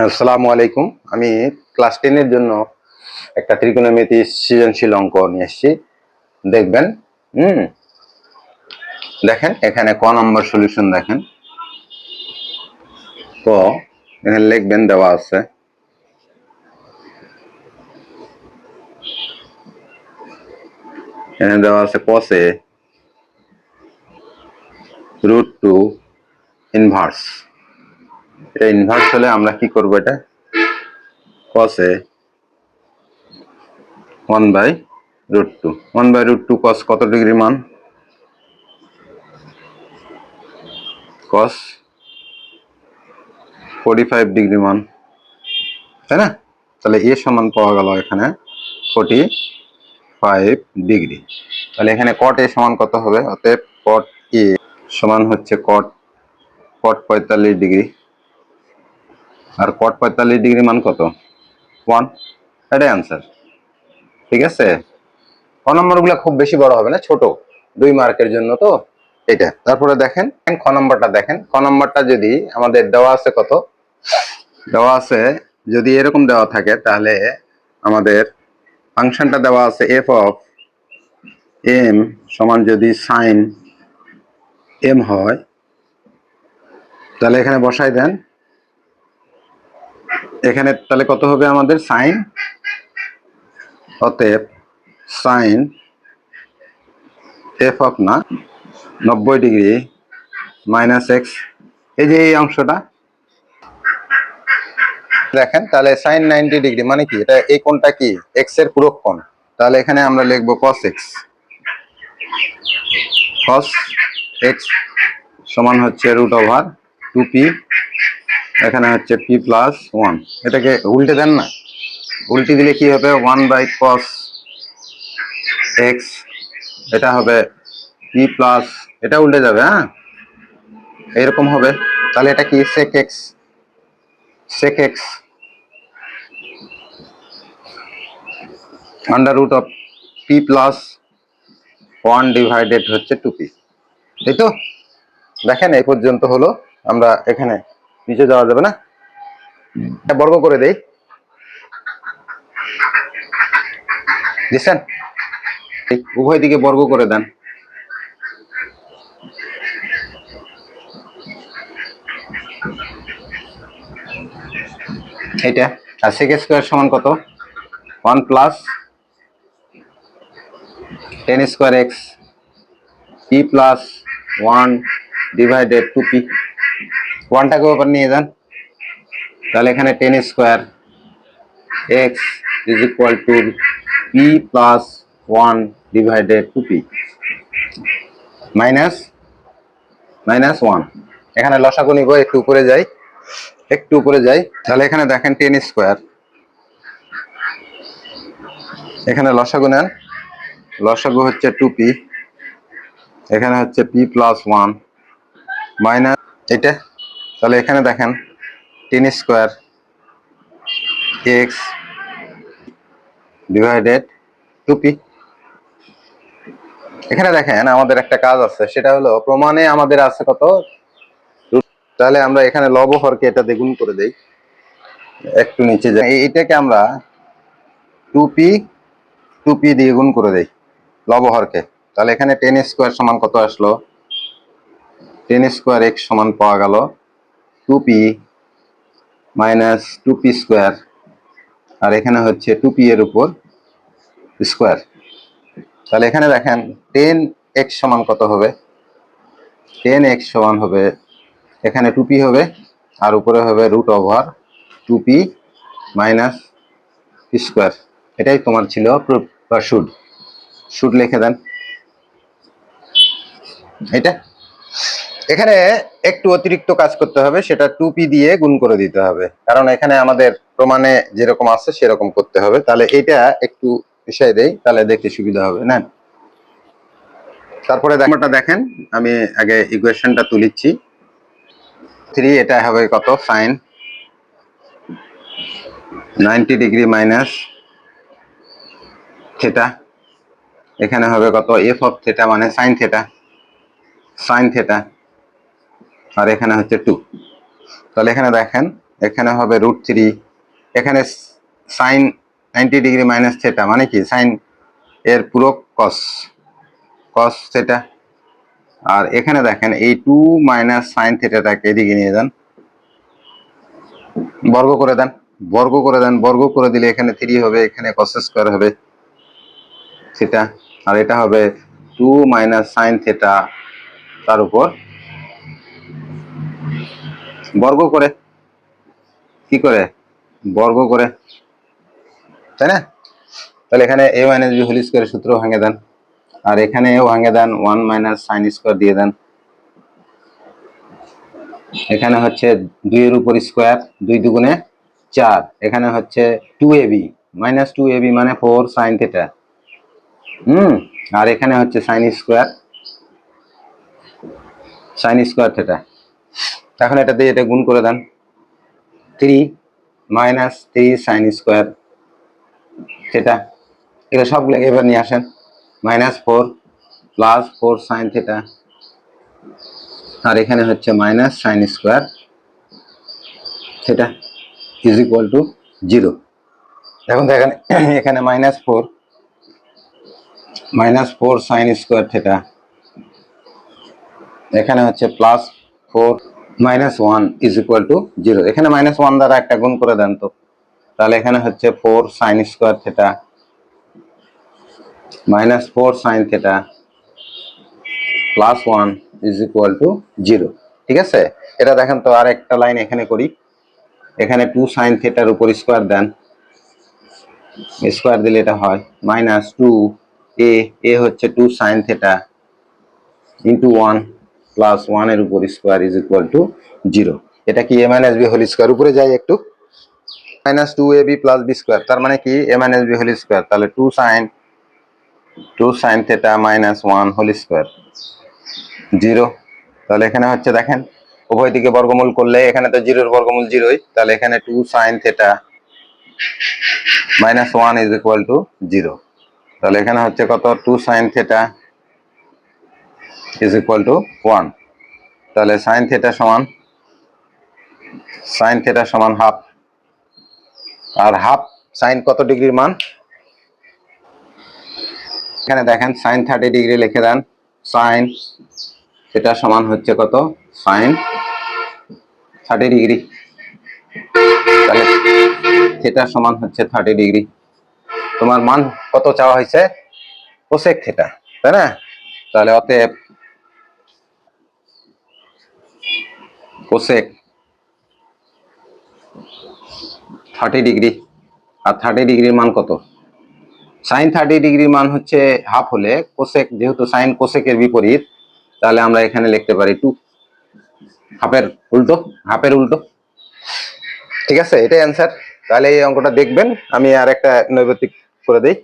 আসসালামু আলাইকুম। আমি ক্লাস 10 এর জন্য একটা ত্রিকোণমিতি সৃজনশীল অঙ্ক নিয়ে এসেছি। দেখবেন। হুম দেখেন এখানে ক নম্বর সলিউশন দেখেন। ক এখানে লিখবেন, দেওয়া আছে এখানে দেওয়া আছে cos a √2 ইনভার্স। এটা ইনভার্স হলে আমরা কি করব? এটা cos a 1/√2 1/√2 cos কত ডিগ্রি মান? cos 45 ডিগ্রি মান, তাই না? তাহলে এ সমান পাওয়া গেল এখানে 45 ডিগ্রি। তাহলে এখানে cot a সমান কত হবে? অতএব cot a সমান হচ্ছে cot 45 ডিগ্রি। আর cot 45 ডিগ্রি মান কত? 1। এটাই आंसर। ঠিক আছে, ক নম্বর গুলা খুব বেশি বড় হবে না, ছোট, 2 মার্কের জন্য তো এটা। তারপরে দেখেন খ নম্বরটা দেখেন। খ নম্বরটা যদি আমাদের দেওয়া আছে কত, দেওয়া আছে যদি এরকম দেওয়া থাকে তাহলে আমাদের ফাংশনটা দেওয়া আছে f অফ m সমান যদি sin m হয়, তাহলে এখানে বসাই দেন। এখানে তাহলে কত হবে আমাদের? sin, অতএব sin f অফ না 90 ডিগ্রি মাইনাস x, এই যে এই অংশটা দেখেন। তাহলে sin 90 ডিগ্রি মানে কি? এটা এই কোণটা কি? x এর পূরক কোণ। তাহলে এখানে আমরা লিখব cos x। cos x সমান হচ্ছে √2p, এখানে হচ্ছে p প্লাস 1। এটাকে উল্টে দেন না, উল্টে দিলে কি হবে? 1/cos x, এটা হবে p প্লাস, এটা উল্টে যাবে, হ্যাঁ এরকম হবে। তাহলে এটা কি? sec x, sec x √ p plus 1 divided হচ্ছে 2p, তাই তো? দেখেন এই পর্যন্ত হলো। আমরা এখানে নিচে যাওয়া যাবে না, এটা বর্গ করে দেই। দিচ্ছেন? উভয় দিকে বর্গ করে দেন। এটা আর sec স্কয়ার সমান কত? 1 plus tan square x p plus 1 divided 2p। 1টাকে ওপর নিয়ে যান, তাহলে এখানে tan square x is equal two p plus 1 divided 2p minus 1। এখানে লসাগু নিব, একটু উপরে যাই, একটু উপরে যাই। তাহলে এখানে দেখেন tan স্কয়ার, এখানে লসাগু নেন, লসাগু হচ্ছে 2p, এখানে হচ্ছে p প্লাস 1 মাইনাস এটা। তাহলে এখানে দেখেন tan square x divided 2p। এখানে দেখেন আমাদের একটা কাজ আছে, সেটা হলো প্রমাণে আমাদের আছে কত? তাহলে আমরা এখানে লব হরকে এটা দ্বিগুণ করে দেই, একটু নিচে যাই। এইটাকে আমরা 2p দিয়ে গুণ করে দেই লব হরকে। তাহলে এখানে tan স্কয়ার সমান কত আসলো? tan স্কয়ার x সমান পাওয়া গেল 2p মাইনাস 2p স্কয়ার, আর এখানে হচ্ছে 2p এর উপর স্কয়ার। তাহলে এখানে দেখেন tan x সমান কত হবে? tan x সমান হবে, এখানে 2p হবে আর উপরে হবে √2p মাইনাস স্কয়ার। এটাই তোমার ছিল প্রুফ বা শুড লিখে দেন এটা। এখানে একটু অতিরিক্ত কাজ করতে হবে, সেটা 2p দিয়ে গুণ করে দিতে হবে, কারণ এখানে আমাদের প্রমাণে যেরকম আছে সেরকম করতে হবে। তাহলে এটা একটু মিশাই দেই, তাহলে দেখতে সুবিধা হবে না। তারপরে দেখেন, আমি আগে ইকুয়েশনটা তুলিচ্ছি। 3 এটা হবে কত? sin 90 ডিগ্রি মাইনাস থিটা, এখানে হবে কত? f অফ থিটা মানে sin থিটা, আর এখানে হচ্ছে 2। তাহলে এখানে দেখেন এখানে হবে √3, এখানে সাইন 90 ডিগ্রি মাইনাস থেটা মানে কি সাইন এর পুরো কস কস থেটা। আর এখানে দেখেন এই 2 মাইনাস সাইন থেটাটাকে এদিকে নিয়ে যান, বর্গ করে দেন, বর্গ করে দেন, বর্গ করে দিলে এখানে 3 হবে, এখানে কস স্কয়ার হবে সেটা, আর এটা হবে 2 মাইনাস সাইন থেটা তার উপর বর্গ করে, কি করে বর্গ করে, তাই না? তাহলে এখানে a মাইনাস বি হোল স্কয়ারের সূত্র ভাঙে দেন, আর এখানেও ভাঙে দেন, 1 মাইনাস সাইন স্কয়ার দিয়ে দেন। এখানে হচ্ছে 2 এর উপর স্কয়ার, 2 দুগুণে 4, এখানে হচ্ছে 2ab মাইনাস 2ab মানে 4 সাইন থেটা, আর এখানে হচ্ছে সাইন স্কয়ার থেটা। এখন এটা দিয়ে এটা গুণ করে দেন, 3 মাইনাস 3 সাইন স্কয়ার থেটা, এটা সবগুলো এবার নিয়ে আসেন, -4 প্লাস 4 সাইন থেটা, আর এখানে হচ্ছে minus sine square theta is equal two 0। এখন দেখেন এখানে -4 সাইন স্কয়ার থেটা, এখানে হচ্ছে +4 -1 ইজ ইকুয়াল টু 0। এখানে -1 দ্বারা একটা গুণ করে দেন তো, তাহলে এখানে হচ্ছে 4 sine square theta -4 sine theta +1 is equal two 0। ঠিক আছে, এটা দেখেন তো আর একটা লাইন এখানে করি, এখানে 2 সাইন থেটার উপর স্কয়ার দেন, স্কয়ার দিলে এটা হয় -2 a হচ্ছে 2 সাইন থেটা ইন্টু 1 প্লাস 1 এর উপর স্কয়ার ইজ ইকুয়াল টু 0। এটা কি a minus b whole square, উপরে যাই একটু, -2ab প্লাস বি স্কয়ার, তার মানে কি a minus b whole square, তাহলে 2 সাইন থেটা -1 হোল স্কয়ার 0। তাহলে এখানে হচ্ছে দেখেন উভয় দিকে বর্গমূল করলে এখানে তো 0 এর বর্গমূল 0ই, তাহলে এখানে 2 sine theta -1 is equal two 0। তাহলে এখানে হচ্ছে কত, 2 sine theta is equal two 1। তাহলে সাইন থেটা সমান হাফ, আর হাফ সাইন কত ডিগ্রির মান, এখানে দেখেন সাইন 30 ডিগ্রি লিখে দেন, সাইন থেটা সমান হচ্ছে কত, সাইন 30 ডিগ্রি, তাহলে থেটা সমান হচ্ছে 30 ডিগ্রি। তোমার মান কত চাওয়া হয়েছে, কোসেক থেটা, তাই না? তাহলে অতএব কোসেক 30 ডিগ্রি, আর 30 ডিগ্রির মান কত, সাইন 30 ডিগ্রির মান হচ্ছে হাফ হলে কোসেক, যেহেতু সাইন কোসেকের বিপরীত, তাহলে আমরা এখানে লিখতে পারি 2, হাফের উল্টো। ঠিক আছে, এটাই অ্যান্সার। তাহলে এই অঙ্কটা দেখবেন, আমি আর একটা নৈর্ব্যক্তিক করে দেই।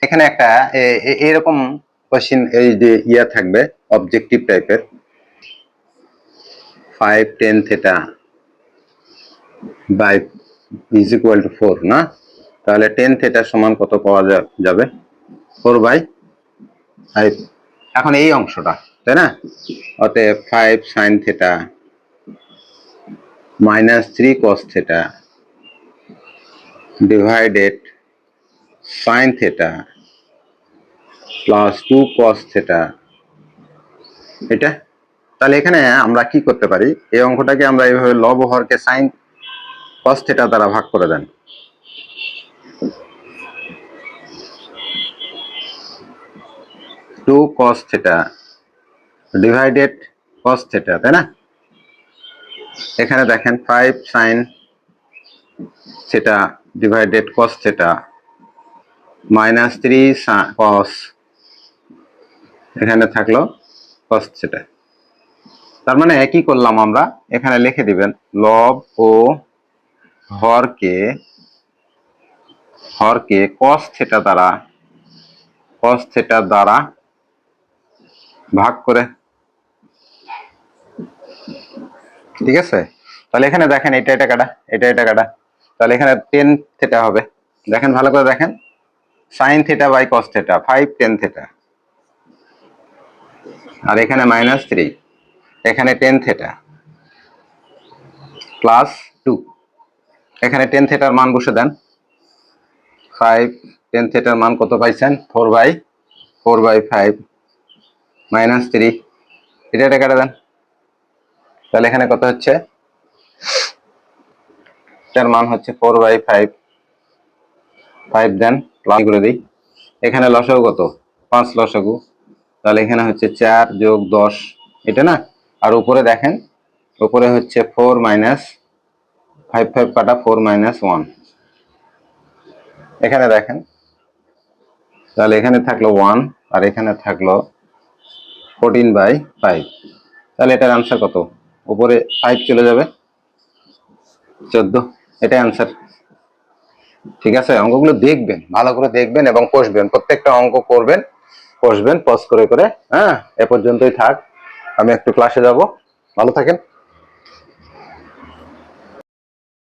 এখানে একটা এরকম কোশ্চেন, এই যে ইয়া থাকবে অবজেক্টিভ টাইপের, 5 10 theta by is equal to 4 না, তাহলে 10 থেটা সমান কত পাওয়া যাবে, 4/5। এখন এই অংশটা, তাই না, অতএব 5 sine theta -3 cos theta divided sine theta +2 cos theta, এটা। তাহলে এখানে আমরা কি করতে পারি, এই অঙ্কটাকে আমরা এইভাবে লব ও হরকে সাইন কস থেটা দ্বারা ভাগ করে দেন, 2 cos theta divided cos theta, তাই না? এখানে দেখেন 5 sine theta divided cos theta -3 কস, এখানে থাকলো কস থেটা। তার মানে একই করলাম আমরা, এখানে লিখে দিবেন লব ও হরকে কস থেটা দ্বারা ভাগ করে, ঠিক আছে? তাহলে এখানে দেখেন এটা কাটা, এটা কাটা, তাহলে এখানে 10 থেটা হবে, দেখেন ভালো করে দেখেন, sine theta by cos theta 5 10 theta, আর এখানে -3, এখানে 10 থেটা +2, এখানে টেন থিটার মান বসে দেন। 5 টেন থিটার মান কত পাইছেন? 4/5 মাইনাস 3, এটা কেটে দেন। তাহলে এখানে কত হচ্ছে? এটার মান হচ্ছে 4/5, 5 দেন প্লাস করে দিই। এখানে লসাগু কত? 5 লসাগু। তাহলে এখানে হচ্ছে 4 যোগ 10, এটা না। আর উপরে দেখেন, উপরে হচ্ছে 4 মাইনাস 5 কাটা 4 মাইনাস 1, এখানে দেখেন। তাহলে এখানে থাকলো 1 আর এখানে থাকলো 14/5। তাহলে এটার আনসার কত? উপরে 5 চলে যাবে, 14। এটাই আনসার। ঠিক আছে, অঙ্কগুলো দেখবেন, ভালো করে দেখবেন এবং কষবেন। প্রত্যেকটা অঙ্ক করবেন, কষবেন, পজ করে করে। হ্যাঁ, এ পর্যন্তই থাক, আমি একটু ক্লাসে যাব। ভালো থাকেন।